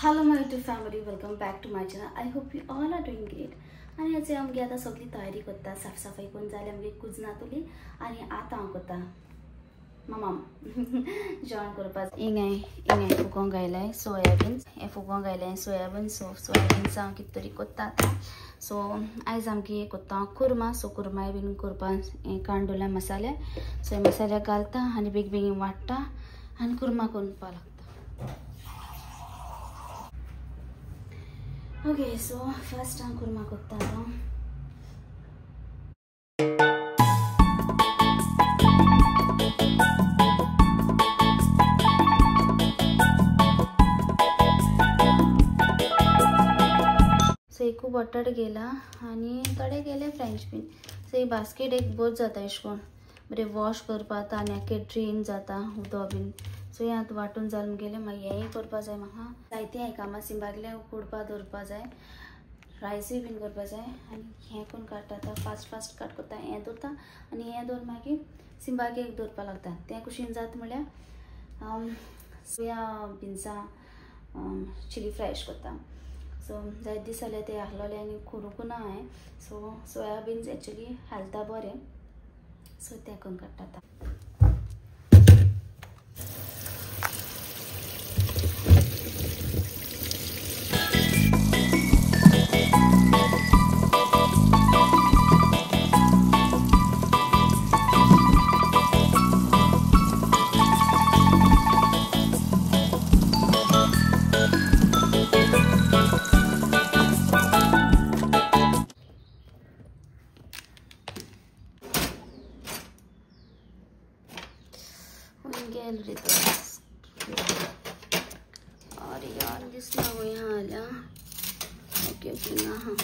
Hello my YouTube family, welcome back to my channel. I hope you all are doing great. आणि आज आमगे आता सगळी तयारी करता, साफ सफाई कोण जाले आमगे कुजनातली आणि आता हांव करता मम्मा जेवण करपाक इंगाय फुगोंक घायलाय सोयाबीन हे फुगोंक घायलाय सोयाबीन सोयाबीनचा हांव कितें तरी करता आतां. सो आयज आमगे करता कुर्मा. सो कुर्माय बीन करपाक हे काडून दवरला मसाले. सो हे मसाले घालता आनी बेगीन वाडटा आनी कुर्मा करपाक लागता. ओके, सो फर्स्ट हांव कुर्मा करता आतां. सो एक खूब बटाट गेला आनी थोडे गेले फ्रेंच बीन. सो एक बास्केट एक बोर जाता अशें करून बरें वॉश करपाक आनी आख्खें ड्रेन जाता उदक बीन. सो हें आतां वांटून जालें मुगेलें. मागीर हेंय करपा जाय म्हाका जायते हांवें कामां सिंबागले उकडपाक दवरपा जाय, रायसूय बीन करपा जाय आनी हें करून काडटा आतां फास्ट काट करता. हें दवरता आनी हें दवरून मागीर सिंबागेक दवरपा लागता. तें कुशीन जाता म्हळ्यार सोया बिन्सां चिली फ्राय करता. सो जायते दीस जाले ते आहलोले आनी करूंक ना हांवें. सो सोयाबीन्स एक्चुली हेल्था बरें. सो तें करून काडटा आतां. अरे यार दिसला गो यहाँ आल्या. ओके ना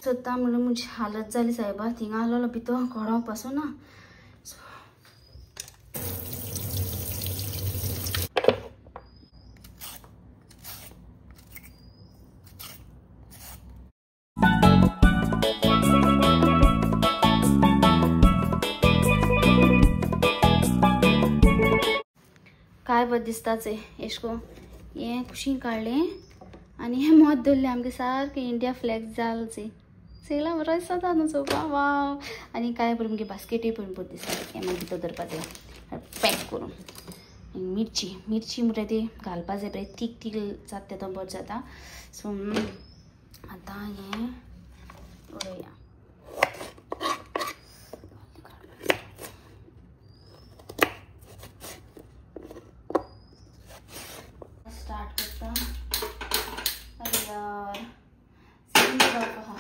सत्ता म्हणून म्हजी हालत जाली सायबा. थिंगा आसलो भितर घोडो पासून ना. काय बरें दिसताचे एशको हें कुशीन काडलें आनी हें मत दवरलें आमगे सारकें इंडिया फ्लॅग जालचे चेला बरो दिसता न्हू चोवपा. वाव. आनी काय बरें मुगे बास्केटूय पण बरें दिसता. हें मागीर भितर दवरपा जाय पॅक करून. मिरची म्हणटा ती घालपा जाय बरें तीख जाता तो बरो जाता. सो आतां हें उडोवया. स्टार्ट करता. अरे यार सिलेंडर ऑफ आहा.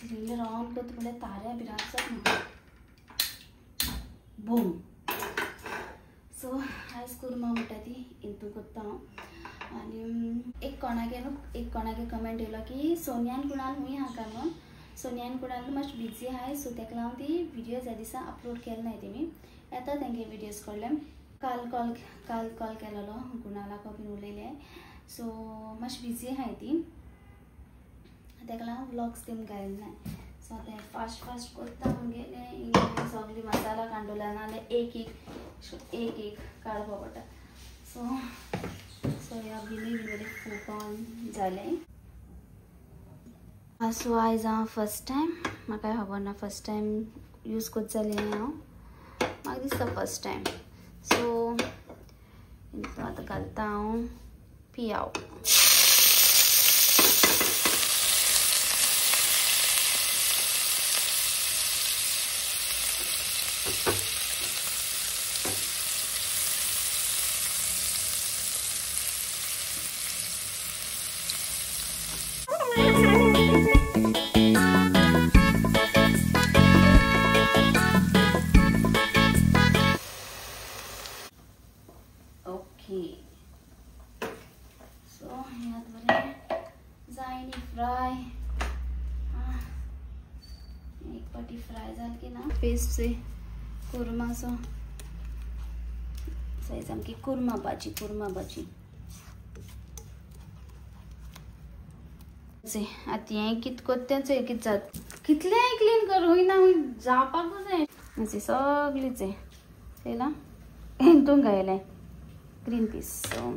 सिलेंडर ऑन करता म्हळ्यार ताऱ्या बिराक जाता बूम. सो आयज कुर्मा म्हणटा ती हितून करता हांव. आनी एक कोणागे कमेंट येयलो की सोनियान कुणाल हूंय आहा काय म्हणून. सोनियान कुणाल मातशें बिजी आहाय. सो तेका लागून ती व्हिडिओ ह्या दिसा अपलोड केले नाय तेमी. येता तेंगे व्हिडिओज कडले. काल कॉल केलेलो कुणालाक बीन उलयले. सो मातशी बिजी आहाय ती तेका लागून व्लॉग्स तेमी घायले नाय. सो आतां फास्ट करता मुगेले सगळी मसाला कांडोला नाल्यार एक काडपा पडटा. सो सोयाबीन बरें फुगोन जालें. सो आयज हांव फर्स्ट टायम म्हाका खबर ना फर्स्ट टायम यूज करता जालें हांव. म्हाका दिसता फर्स्ट टायम. सो आतां घालता हांव पियाव. सो ह्यात बरें जाय न्ही फ्राय. एक पाटी फ्राय जाल की ना पेस्टचे कुर्माचो सायज आमची कुर्मा भाजी. आतां हें कितें करता तें कितें जाता. कितले क्लीन करूं ना जापाकूच जाय अशी सगळीच आहे त्याला हिंतून घायले ग्रीन पीस सो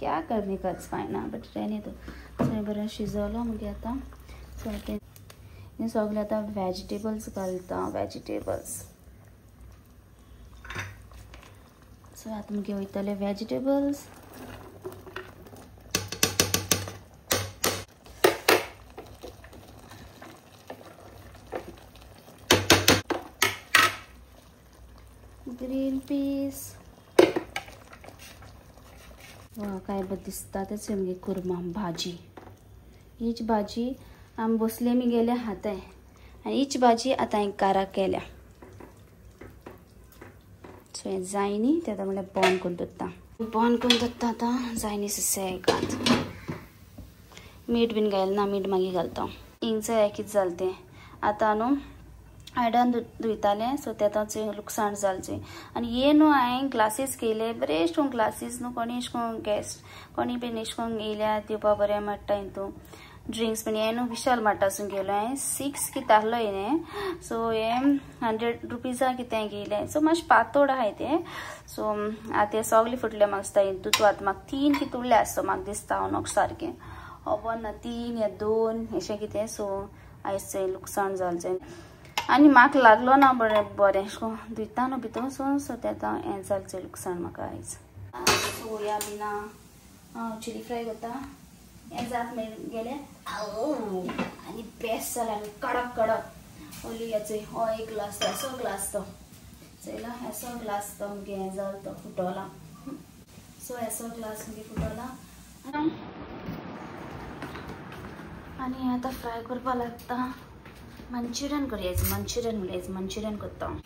क्या करने का फायन ना बट रहने दो सो बरं शिजवलं मग आता सो ते सगळे आता व्हेजिटेबल्स घालता व्हेजिटेबल्स सो आता मग वयतले व्हेजिटेबल्स ग्रीन पीस वा काय बरं दिसता तेच म्हणजे कुर्मा भाजी हीच भाजी आम बसले मी गेले हाताय आणि हीच भाजी आता हांवें काराक केल्या सो हें जायनी ते आतां म्हणल्यार बॉन करून दत्ता आतां जायनी सेकांत मीठ बीन घालना मीठ मागीर घालता हिंगचं हें कितें जालें तें आतां न्हू आयडन धुयतालें सो तें लुकसाण जालचें आनी हे न्हू हांवें ग्लासीस केले बरे अशे करून ग्लासीस न्हू कोणी अशे करून गेस्ट कोणी बीन अशे करून येयल्यार दिवपा बरें माडटा हितून ड्रिंक्स पण हे न्हू विशाल मार्टासून गेलो हांवें 6 कितें आहलो हें सो हे 100 रुपीजा कितें घेयलें सो मातशें पातोड आहाय तें सो आतां तें सगळें फुटलें म्हाका दिसता हितून तूं आतां म्हाका 3 कितें उरलें आसता म्हाका दिसता हांव नोक सारकें खबर ना 3 या 2 अशें कितें सो आयज लुकसाण जालचें आनी म्हाका लागलो ना बरें अशें करून धुयता न्हू भितर सो तें आतां हें जालचें लुकसाण म्हाका आयज सोयाबिना चिली फ्राय करता हें जात गेले आनी बेस्ट जाला कडक कडक ओली हेचो हो एक ग्लास एसो ग्लास तो चयला एसो ग्लास तो मुगे हें जाल तो फुटोला सो एसो ग्लास मुगे फुटोला आनी आतां फ्राय करपा लागता मंचुरियन करयाचें मंचुरियन करता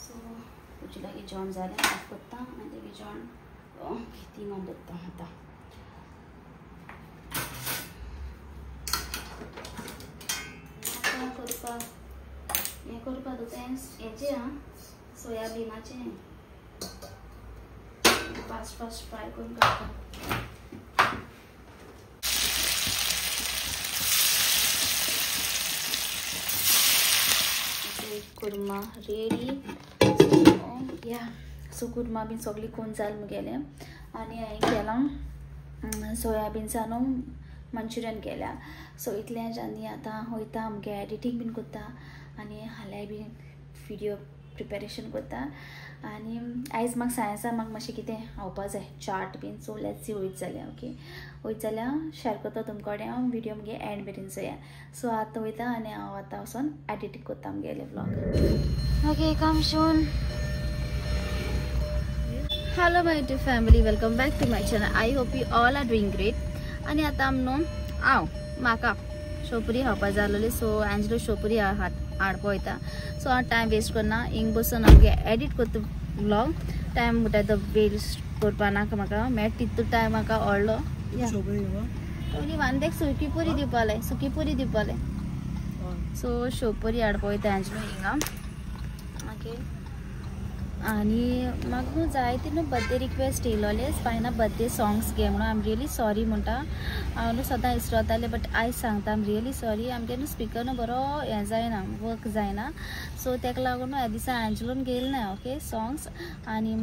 सो तुजे लागीं जेवण जालें ऑफ करता आनी तेगे जेवण कितें मान दत्ता आतां हें करपा तुवें हेचें आं सोयाबिनाचें फास्ट फ्राय करून काडटा कुर्मा रेडी या सो कुर्मा बीन सगळी कोण जाल मुगेलें आनी हांवें केलां सोयाबीनचा न्हू मंचुरियन केल्या सो इतलेंच आनी आतां वयता आमगे एडिटींग बीन करता आनी हाल्याय बीन व्हिडिओ प्रिपेरेशन करता आनी आयज म्हाका सायन्सान म्हाका मातशें कितें खावपा जाय चाट बीन सो लेट्स सी वयत जाल्यार ओके वयत जाल्यार शेअर करता तुमचे कडेन हांव व्हिडिओ मुगे एंड मेरेन चोया सो आतां वयता आनी हांव आतां वचोन एडिटींग करता मुगेले vlog okay come soon hello my to family welcome back to my channel I hope you all are doing great आनी आतां आम न्हू हांव म्हाका शोपुरी खावपा जाय आसलोली सो एंजलो शोपुरी हाडपा वयता सो हांव टायम वेस्ट करना हिंग बसून आमगे एडिट करता व्लॉग टायम म्हणटा तो वेस्ट करपा नाका म्हाका मेळटा तितूंत टायम म्हाका व्हडलो ओली वांदेक सुकी पुरी दिवपाले सो शोपुरी हाडपा वयता एंजलो हिंगा ओके आनी म्हाका न्हू जायते न्हू birthday request येयलोले spina birthday songs घे म्हणून आय एम रियली सॉरी म्हणटा हांव न्हू सदां इसरतालें बट आयज सांगता आय एम रियली सॉरी आमगे न्हू स्पिकर न्हू बरो हें जायना वर्क जायना सो तेका लागून न्हू ह्या दिसा एंजलोन गेल ना ओके सॉंग्स आनी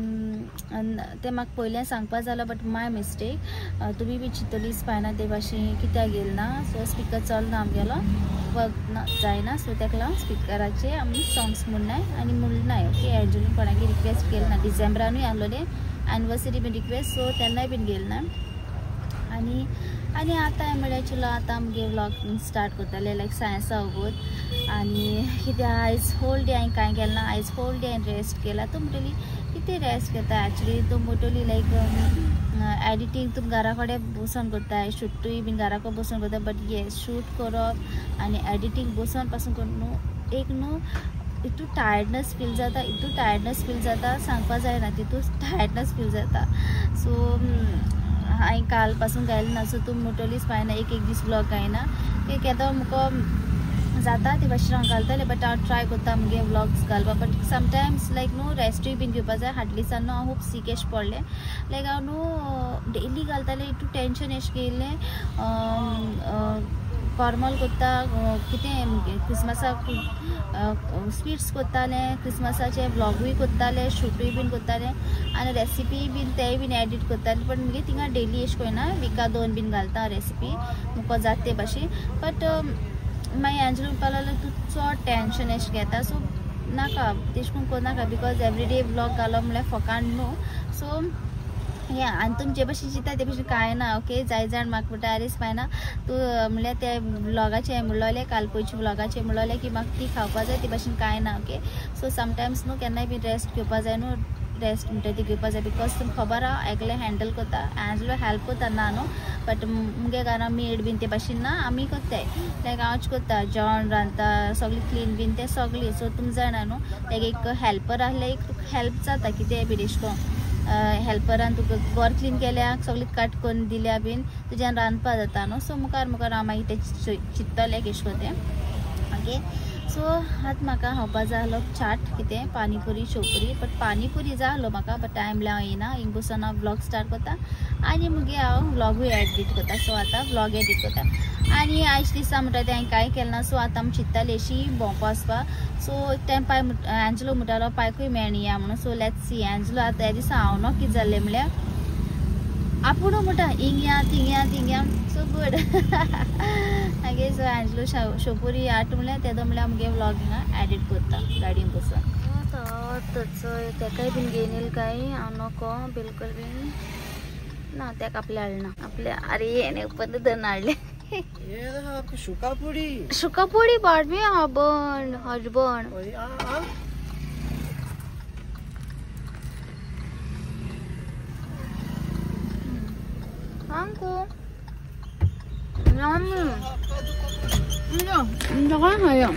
ते म्हाका पयलें सांगपा जालो बट माय मिस्टेक तुमी बी चिंतली स्पायना ते भाशेन कित्याक गेल ना सो स्पिकर चलना आमगेलो वर्क जायना सो तेका लागून स्पिकराचे आमी सॉंग्स म्हणनाय आनी म्हणनाय ओके एंजलोन कोणागे रिक्वेस्ट केल ना डिसेंबरानूय आहलोले एनिवर्सरी बीन रिक्वेस्ट सो तेन्नाय बीन गेल ना आनी आतां म्हळ्यार चलो आतां आमगे व्लॉग स्टार्ट करताले लायक सायन्सा वगोत आनी कित्याक आयज होल डे हांवें कांय केलें ना आयज होल डे हांवें रेस्ट केला तूं म्हणटली कितें रेस्ट घेता एक्चुली तूं म्हणटली लायक एडिटींग तुम घरा कडेन बसून करता शूटूय बीन घरा कडेन बसून करता बट येस शूट करप आनी एडिटींग बसून पासून करून न्हू एक न्हू इतू टायर्डनेस फील जाता सांगपा जायना तितू टायर्डनेस फील जाता सो हांवें काल पासून गायलें ना सो तूं म्हणटलीच पायना एक दीस ब्लॉग गायना केदो मुको जाता ते भाशेन हांव घालतलें बट हांव ट्राय करता मुगे व्लॉग्स घालपा बट समटायम्स लायक न्हू रेस्टूय बीन घेवपा जाय हाडलीसान न्हू हांव खूब सीक एशें पडलें लायक हांव न्हू डेली घालतालें इतू टेंशन एशें घेयलें कॉर्मल कोत्ता कितें क्रिसमसाक स्वीट्स कोत्ताले क्रिसमसाचे व्लॉगूय कोत्ताले शूटूय बीन कोत्ताले आनी रेसिपी बीन तेय बीन एडिट कोत्ताले बट मुगे थिंगा डेली एश कोन्ना विका 2 बीन घालता रेसिपी मुको जात ते भाशेन बट मागीर एंजल म्हणपा लागलो तूं चड टेंशन एश घेता सो नाका तेश कोन्न कोनाका बिकॉज एवरीडे व्लॉग घालो म्हळ्यार फकांड न्हू सो या आनी तुमचे भशेन चिंता ते भशेन कांय ना ओके जाय जाण म्हाका म्हणटा अरे स्पायना तूं म्हळ्यार ते व्लॉगाचे म्हणलोले काल पयचे व्लॉगाचे म्हणलोले की म्हाका ती खावपा जाय ते भशेन कांय ना ओके सो समटायम्स न्हू केन्नाय बी रेस्ट घेवपा जाय न्हू रेस्ट म्हणटा ती घेवपा जाय बिकॉज तुमकां खबर आहा एकले हँडल कोता एंजलो हेल्प कोता ना न्हू बट मुगे घरा मेड बीन ते भशेन ना आमी कोत्ताय लायक हांवच कोत्ता जेवण रांदता सगळी क्लीन बीन ते सगळी सो तुमकां जाणा न्हू लायक एक हेल्पर आहले एक तुका हेल्प जाता कितेंय बी एश कोन्न हेल्परान तुका घर क्लीन केल्याक सगळी कट करून दिल्या बीन तुज्यान रांदपा जाता न्हू सो मुखार मुखार हांव मागीर ते चिंत्तलें केश कोतें ओके सो आतां म्हाका खावपा जाय आहलो चाट कितें पानीपुरी शोपुरी बट पानीपुरी जाय आहलो म्हाका बट टायम म्हळ्यार हांव येना हिंग बसून हांव व्लॉग स्टार्ट कोत्ता आनी मुगे हांव व्लॉगूय एडिट कोत्ता सो आतां व्लॉग एडिट कोत्ता आनी आयज दिसा म्हणटा तें हांवें कांय केलें ना सो आतां आमी चिंत्तालीं अशी भोंवपा वचपा सो तें पांय एंजलो म्हणटालो पांयकूय मेळ्ळी या म्हणून सो लेट्स सी एंजलो आतां ह्या दिसा हांव न्हू कितें जाल्लें म्हळ्यार आपूण म्हणटा हिंग या थिंग या सो गूड मागीर सो एंजलो शोपुरी आट म्हळ्यार तेदो म्हळ्यार मुगे व्लॉग हिंगा एडिट कोत्ता गाडयेन बसून चोय तेकाय बीन घेवन येयलें काय हांव नोको बिलकुल बीन ना तेका आपल्या हाडना आपल्या अरे हेणे पण धन हाडले शुकापुडी Padvi हबण Angku, nyamuk, jangan sayang.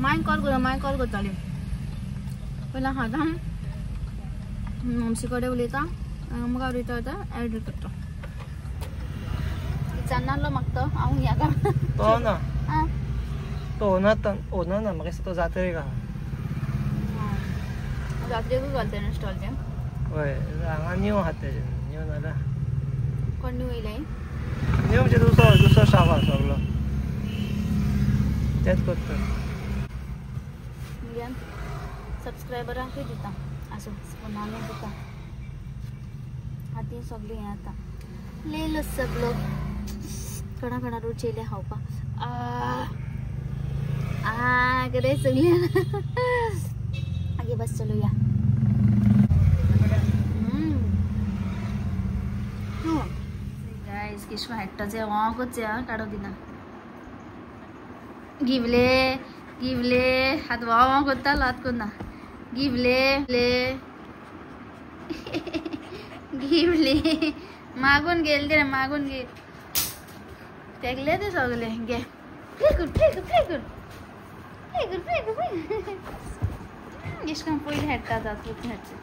Main call go tali. Pela hadam, mamsi कडे उलयता, मग उलयता आता एडिट करता. जाणारलो मागतो, हांव या का? तो ना. म्हाका तो जात्रे का. जात्रेकूय घालता न्हू स्टॉल ते हय हांगा न्यू आहा ते न्यू नाल्यार कोण न्यू येयलाय न्यू म्हणजे दुसरो स्टाफ आहा सगळो तेच करता म्हणजे सबस्क्रायबरांकूय दिता असो फोनानूय दिता आतां सगळीं हें आतां लेलो सब लोक कोणा रूच येयले खावपाक कितें सगळीं आगे बस चलो या गाइस किशमा हेट्टा जे वाकोच या काडो दिना गिवले हात वाव कोत्ता लात कोन्ना गिवले मागून गेल ते मागून गे तेगले ते सगले गे फेकून इश्कान पयलीं हेट्टा जाता हेडचे